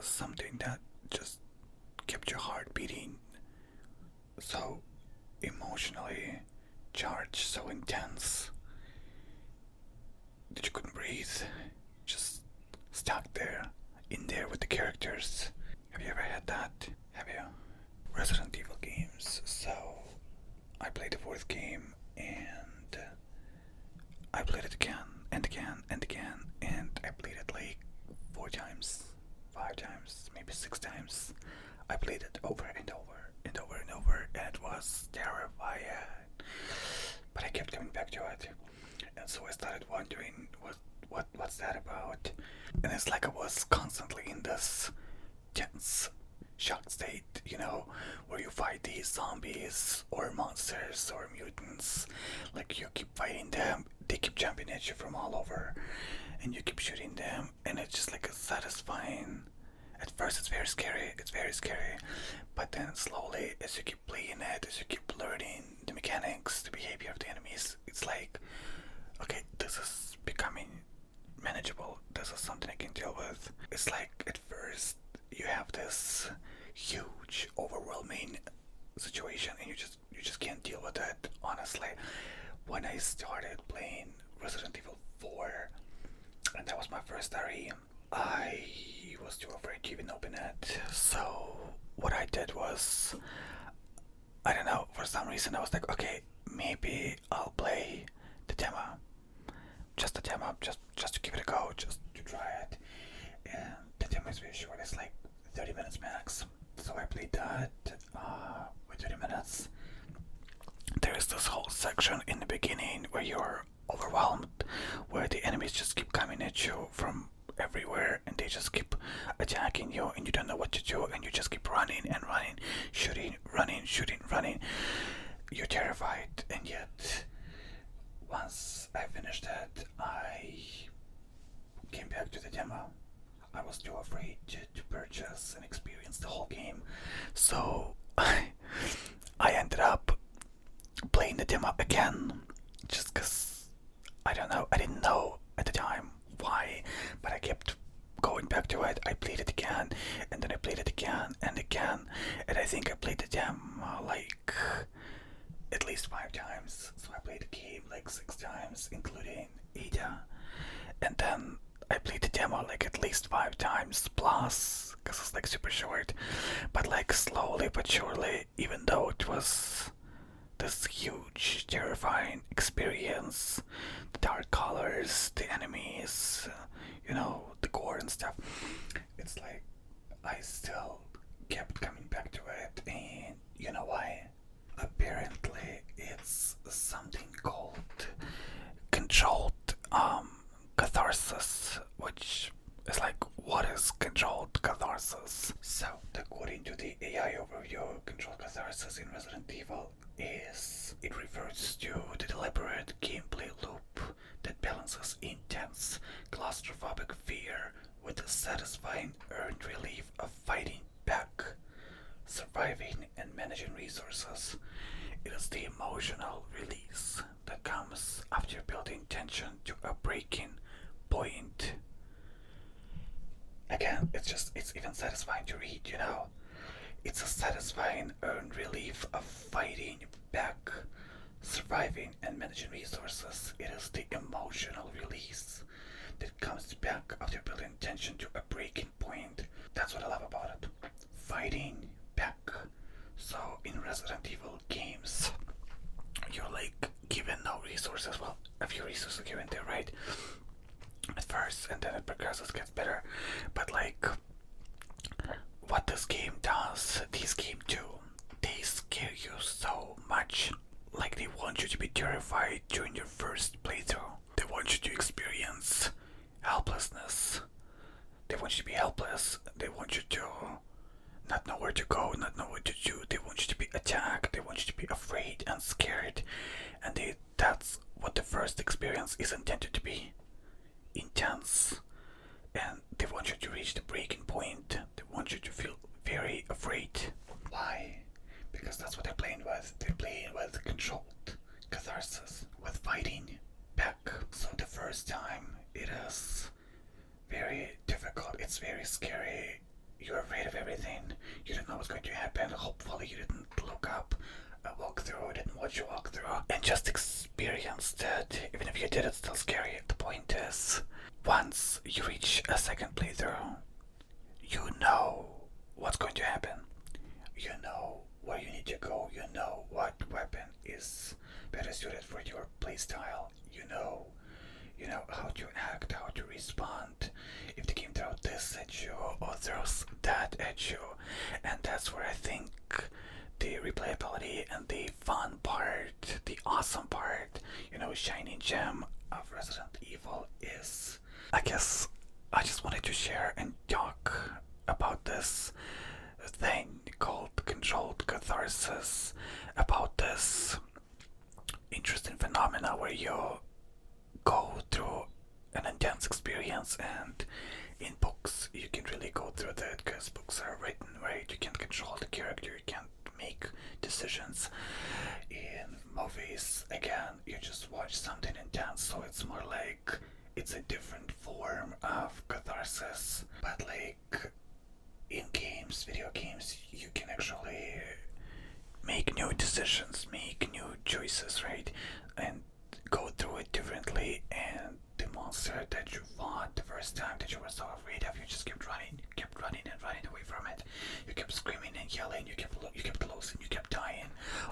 something that just kept your heart beating so emotionally charged, so intense that you couldn't breathe, just stuck there, in there with the characters. Have you ever had that? Have you? Resident Evil games. So I played the fourth game and I played it again and again and again, and I played it like 4 times, 5 times, maybe 6 times. I played it over and over and over and over, and it was terrifying. But I kept coming back to it, and so I started wondering what's that about. And it's like I was constantly in this tense shocked state, where you fight these zombies or monsters or mutants. Like you keep fighting them, they keep jumping at you from all over, and you keep shooting them, and it's just like a satisfying. At first it's very scary, but then slowly, as you keep playing it, as you keep learning the mechanics, the behavior of the enemies, it's like, okay, this is becoming manageable, this is something I can deal with. It's like at first you have this huge, overwhelming situation, and you just can't deal with it. Honestly, when I started playing Resident Evil 4, and that was my first RE, I was too afraid to even open it. So what I did was, I don't know, for some reason I was like, okay, maybe I'll play the demo, just the demo, just to give it a go, just to try it. And the demo is very short, it's like 30 minutes max. So I played that with 30 minutes. There is this whole section in the beginning where you're overwhelmed, where the enemies just keep coming at you from everywhere, and they just keep attacking you, and you don't know what to do, and you just keep running and running, shooting, running. You're terrified, and yet once I finished it, I came back to the demo. I was too afraid to purchase and experience the whole game, so I ended up playing the demo again, just because, I don't know, I didn't know at the time why, but I kept going back to it. I played it again, and then I played it again and again, and I think I played the demo like at least 5 times. So I played the game like 6 times, including Ada, and then I played the demo like at least 5 times plus, because it's like super short, but like slowly but surely, even though it was this huge, terrifying experience, the dark colors, the enemies, the gore and stuff, it's like I still kept coming back to it. And you know why? Apparently it's something called controlled catharsis, which is like, what is controlled catharsis? So according to the AI overview, controlled catharsis in Resident Evil it refers to the deliberate gameplay loop that balances intense claustrophobic fear with the satisfying earned relief of fighting back, surviving, and managing resources. It is the emotional release that comes after building tension to a breaking point. Again, it's even satisfying to read, It's a satisfying earned relief of fighting back, surviving, and managing resources. It is the emotional release that comes back after building tension to a breaking point. That's what I love about it. Fighting back. So in Resident Evil games, you're like given no resources. Well, a few resources are given there, right? At first, and then it progresses, gets better. But like, what this game does, these games do, they scare you so much. Like, they want you to be terrified during your first playthrough. They want you to experience helplessness. They want you to be helpless. They want you to not know where to go, not know what to do. They want you to be attacked. They want you to be afraid and scared. And that's what the first experience is intended to be. Intense. And they want you to reach the breaking point. They want you to feel very afraid. Why? Because that's what they're playing with. They're playing with controlled catharsis, with fighting back. So the first time it is very difficult. It's It's very scary. You're afraid of everything. You don't know what's going to happen. Hopefully you didn't look up a walkthrough, didn't watch a walkthrough, and just experienced it. Even if you did, it's still scary. The point is, once you reach a second playthrough, you know what's going to happen. You know where you need to go. You know what weapon is better suited for your playstyle. You know how to act, how to respond if the game throws this at you or throws that at you. And that's where I think the replayability and the fun part, the awesome part, shining gem of Resident Evil is. I guess I just wanted to share and talk about this thing called controlled catharsis, about this interesting phenomena where you go through an intense experience, and in books you can really go through that because books are written right. You can't control the character, you can't make decisions. In movies, again, you just watch something intense, so it's more like it's a different form of catharsis. But like in games, video games, you can actually make new decisions, make new choices, right? And go through it differently, and the monster that you fought the first time that you were so afraid of, you just kept running and running away from it. You kept screaming and yelling, you kept closing, you kept dying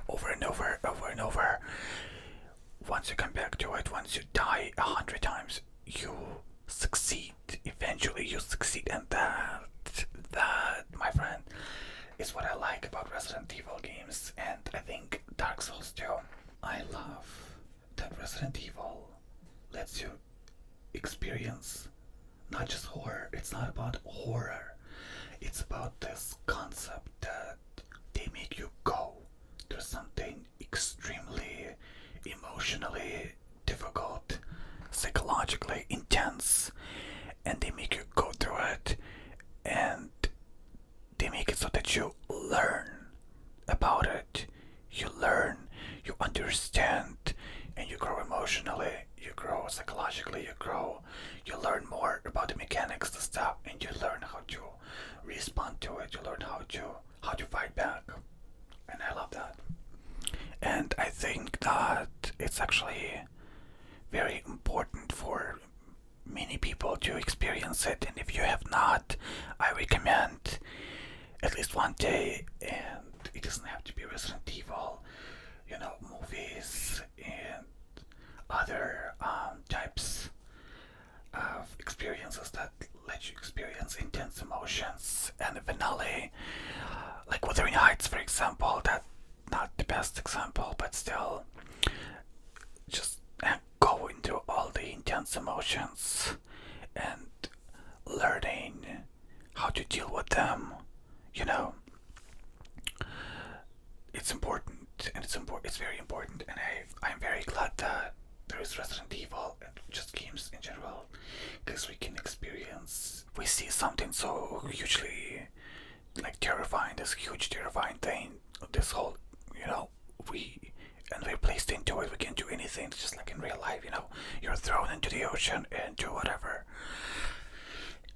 over and over and over. Once you come back to it, once you die 100 times, you succeed. Eventually you succeed, and that, my friend, is what I like about Resident Evil games, and I think Dark Souls too. I love that Resident Evil lets you experience not just horror. It's not about horror. It's about this concept that they make you go through something extremely emotionally difficult, psychologically intense, and they make you go through it, and they make it so that you learn about it. You learn, you understand, and you grow emotionally, you grow psychologically, you learn more about the mechanics, the stuff, and you learn how to respond to it, you learn how to fight back. And I love that. And I think that it's actually very important for many people to experience it, and if you have not, I recommend at least one day. And it doesn't have to be Resident Evil, movies and other types of experiences that let you experience intense emotions. And the finale, like Wuthering Heights, for example, that not the best example, but still, just go into all the intense emotions and learning how to deal with them. It's important, and it's very important, and I'm very glad that there is Resident Evil and just games in general, because we see something so hugely like terrifying, this huge terrifying thing, this whole, we're placed into it. We can't do anything. It's just like in real life, you're thrown into the ocean and do whatever.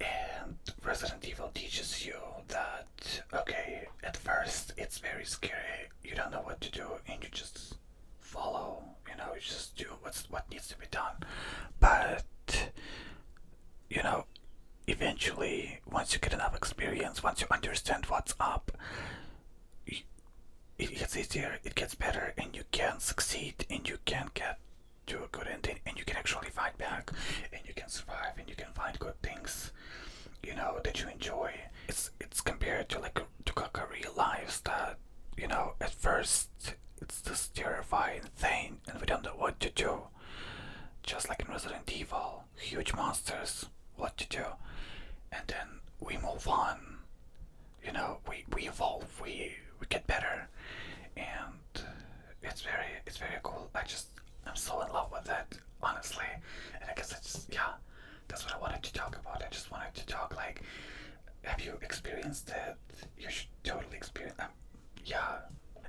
And Resident Evil teaches you that, okay, at first it's very scary, you don't know what to do, and you just follow, you just do what needs to be done. But, eventually, once you get enough experience, once you understand what's up, it gets easier, it gets better, and you can succeed, and you can get to a good ending, and you can actually fight back, and you can survive, and you can find good things, that you enjoy. It's compared to to real lives that, at first it's this terrifying thing, and we don't know what to do. Just like in Resident Evil, huge monsters, what to do, and then we move on. We evolve, we get better, and it's very cool. I'm so in love with that, honestly. And I guess that's what I wanted to talk about. I just wanted to talk, like, have you experienced it? You should totally experience them. Yeah.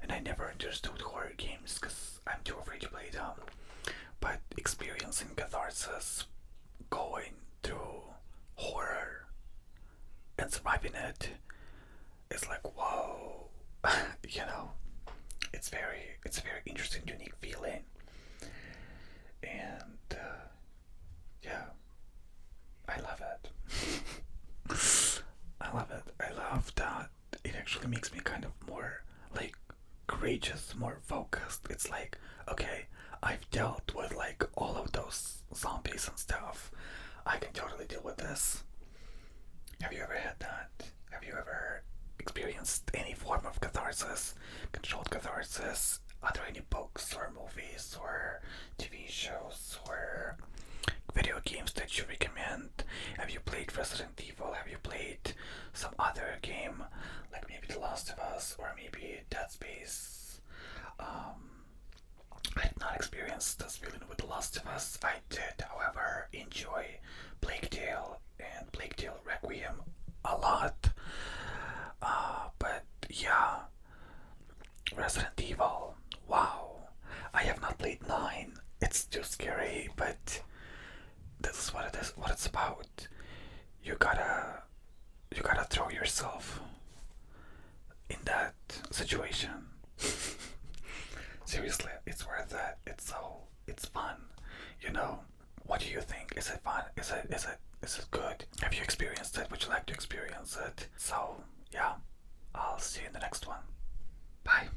And I never understood horror games because I'm too afraid to play them. But experiencing catharsis, going through horror, surviving it is like whoa. You know, it's a very interesting, unique feeling, and yeah, I love it. I love it. I love that it actually makes me kind of more like courageous, more focused. It's like, okay, I've dealt with like all of those zombies and stuff. I can totally deal with this. Have you ever had that? Have you ever experienced any form of catharsis, controlled catharsis? Are there any books or movies or TV shows or video games that you recommend? Have you played Resident Evil? Have you played some other game like maybe The Last of Us or maybe Dead Space? I did not experience this feeling with The Last of Us. I did, however, enjoy Plague Tale and Plague Tale Requiem a lot. But yeah, Resident Evil. Wow, I have not played 9. It's too scary, but this is what it is. What it's about. You gotta, you gotta throw yourself in that situation. Seriously, it's worth it. It's fun. You know, what do you think? Is it fun? Is it good? Have you experienced it? Would you like to experience it? So, yeah, I'll see you in the next one. Bye.